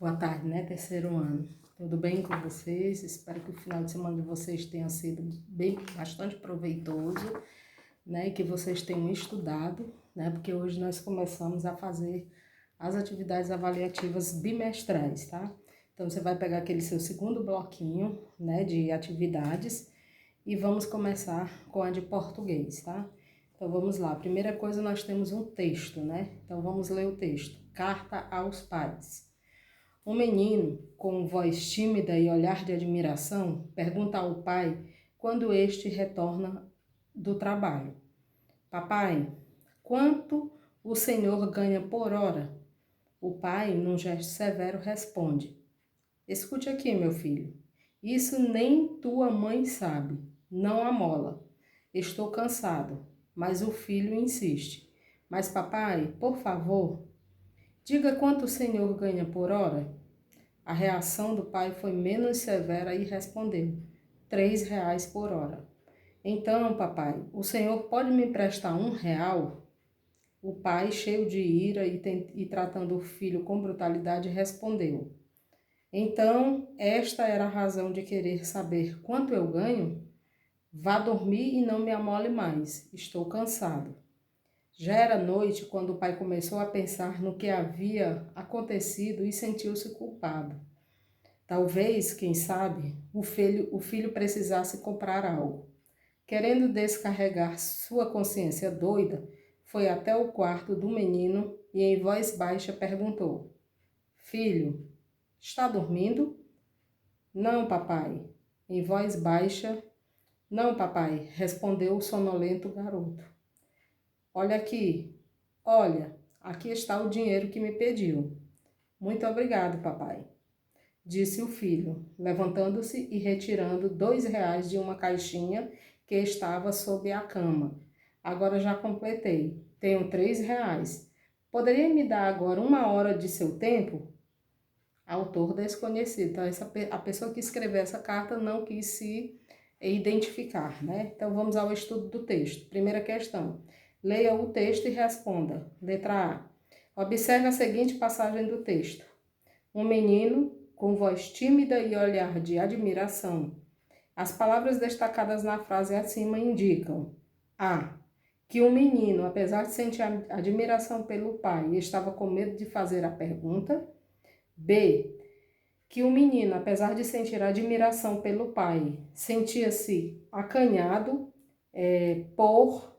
Boa tarde, né? Terceiro ano. Tudo bem com vocês? Espero que o final de semana de vocês tenha sido bastante proveitoso, né? E que vocês tenham estudado, né? Porque hoje nós começamos a fazer as atividades avaliativas bimestrais, tá? Então, você vai pegar aquele seu segundo bloquinho, né? De atividades e vamos começar com a de português, tá? Então, vamos lá. Primeira coisa, nós temos um texto, né? Então, vamos ler o texto. Carta aos pais. Um menino, com voz tímida e olhar de admiração, pergunta ao pai quando este retorna do trabalho. Papai, quanto o senhor ganha por hora? O pai, num gesto severo, responde. Escute aqui, meu filho. Isso nem tua mãe sabe. Não amola. Estou cansado. Mas o filho insiste. Mas papai, por favor, diga quanto o senhor ganha por hora? A reação do pai foi menos severa e respondeu, 3 reais por hora. Então, papai, o senhor pode me emprestar R$ 1? O pai, cheio de ira e tratando o filho com brutalidade, respondeu. Então, esta era a razão de querer saber quanto eu ganho? Vá dormir e não me amole mais, estou cansado. Já era noite quando o pai começou a pensar no que havia acontecido e sentiu-se culpado. Talvez, quem sabe, o filho precisasse comprar algo. Querendo descarregar sua consciência doida, foi até o quarto do menino e em voz baixa perguntou, Filho, está dormindo? Não, papai. Em voz baixa, não, papai, respondeu o sonolento garoto. Olha aqui, olha, aqui está o dinheiro que me pediu. Muito obrigado, papai. Disse o filho, levantando-se e retirando R$ 2 de uma caixinha que estava sob a cama. Agora já completei. Tenho R$ 3. Poderia me dar agora 1 hora de seu tempo? Autor desconhecido. Então, a pessoa que escreveu essa carta não quis se identificar, né? Então, vamos ao estudo do texto. Primeira questão. Leia o texto e responda. Letra A. Observe a seguinte passagem do texto. Um menino com voz tímida e olhar de admiração. As palavras destacadas na frase acima indicam A. Que o menino, apesar de sentir admiração pelo pai, estava com medo de fazer a pergunta. B. Que o menino, apesar de sentir admiração pelo pai, sentia-se acanhado por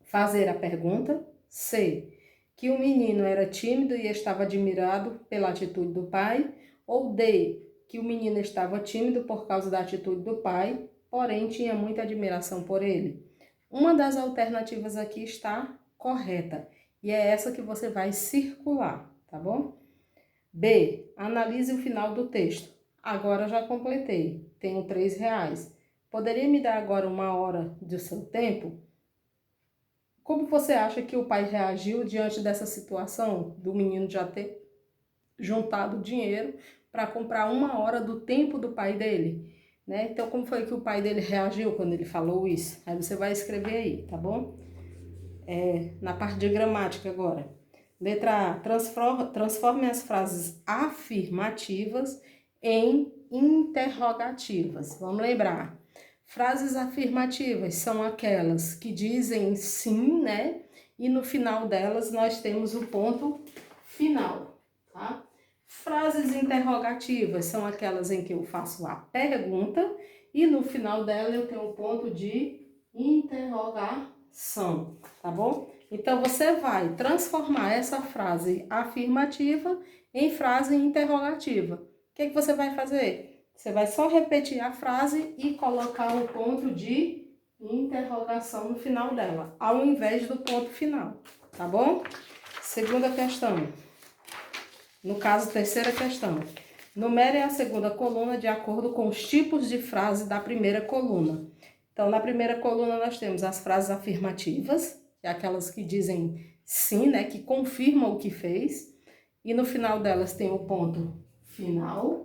fazer a pergunta. C. Que o menino era tímido e estava admirado pela atitude do pai, ou D, que o menino estava tímido por causa da atitude do pai, porém tinha muita admiração por ele. Uma das alternativas aqui está correta, e é essa que você vai circular, tá bom? B, analise o final do texto. Agora já completei, tenho R$ 3. Poderia me dar agora 1 hora do seu tempo? Como você acha que o pai reagiu diante dessa situação do menino já ter juntado dinheiro para comprar 1 hora do tempo do pai dele, né? Então, como foi que o pai dele reagiu quando ele falou isso? Aí você vai escrever aí, tá bom? Na parte de gramática agora. Letra A, transforme as frases afirmativas em interrogativas. Vamos lembrar. Frases afirmativas são aquelas que dizem sim, né? E no final delas nós temos o ponto final, tá? Frases interrogativas são aquelas em que eu faço a pergunta e no final dela eu tenho o ponto de interrogação, tá bom? Então você vai transformar essa frase afirmativa em frase interrogativa. O que você vai fazer? Você vai só repetir a frase e colocar um ponto de interrogação no final dela, ao invés do ponto final, tá bom? Segunda questão. No caso, terceira questão. Numere a segunda coluna de acordo com os tipos de frase da primeira coluna. Então, na primeira coluna nós temos as frases afirmativas, que é aquelas que dizem sim, né, que confirmam o que fez. E no final delas tem o ponto final.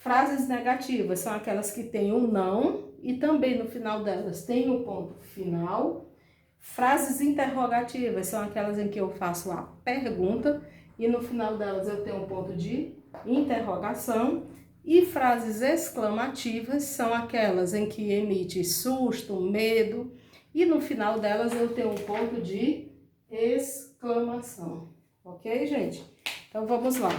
Frases negativas são aquelas que têm o não e também no final delas tem o ponto final. Frases interrogativas são aquelas em que eu faço a pergunta e no final delas eu tenho um ponto de interrogação. E frases exclamativas são aquelas em que emite susto, medo, e no final delas eu tenho um ponto de exclamação. Ok, gente? Então vamos lá.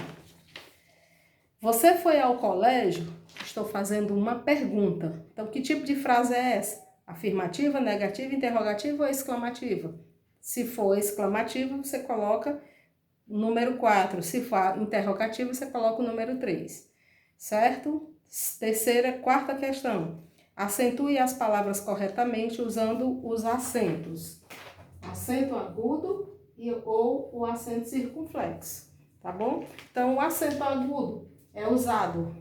Você foi ao colégio? Estou fazendo uma pergunta. Então, que tipo de frase é essa? Afirmativa, negativa, interrogativa ou exclamativa? Se for exclamativa, você coloca o número 4. Se for interrogativo, você coloca o número 3. Certo? Quarta questão. Acentue as palavras corretamente usando os acentos. Acento agudo ou o acento circunflexo. Tá bom? Então, o acento agudo é usado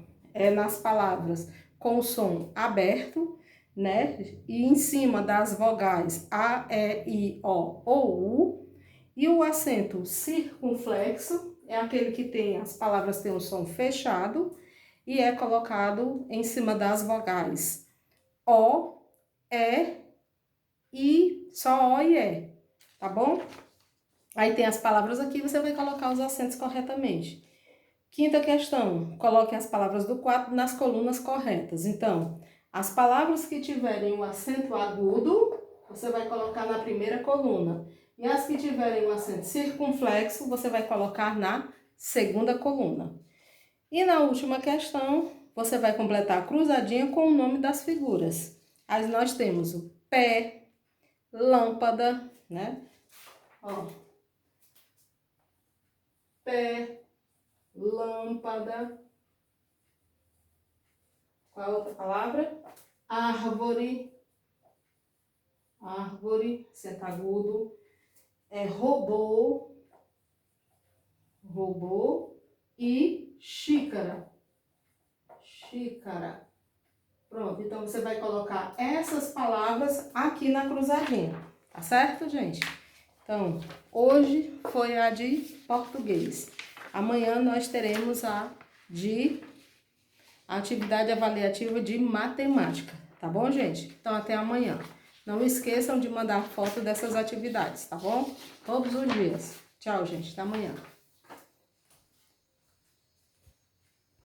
nas palavras com o som aberto, né? E em cima das vogais A, E, I, O ou U. E o acento circunflexo é aquele que as palavras têm o som fechado e é colocado em cima das vogais O, E, I, só O e E, tá bom? Aí tem as palavras aqui, você vai colocar os acentos corretamente. Quinta questão, coloque as palavras do 4 nas colunas corretas. Então, as palavras que tiverem o acento agudo, você vai colocar na primeira coluna. E as que tiverem o acento circunflexo, você vai colocar na segunda coluna. E na última questão, você vai completar a cruzadinha com o nome das figuras. Aí nós temos o pé, lâmpada, né? Ó. Pé, lâmpada. Qual é a outra palavra? Árvore. Árvore, acento agudo. Robô. Robô. E xícara. Xícara. Pronto, então você vai colocar essas palavras aqui na cruzadinha. Tá certo, gente? Então, hoje foi a de português. Amanhã nós teremos a de atividade avaliativa de matemática. Tá bom, gente? Então, até amanhã. Não esqueçam de mandar foto dessas atividades, tá bom? Todos os dias. Tchau, gente. Até amanhã.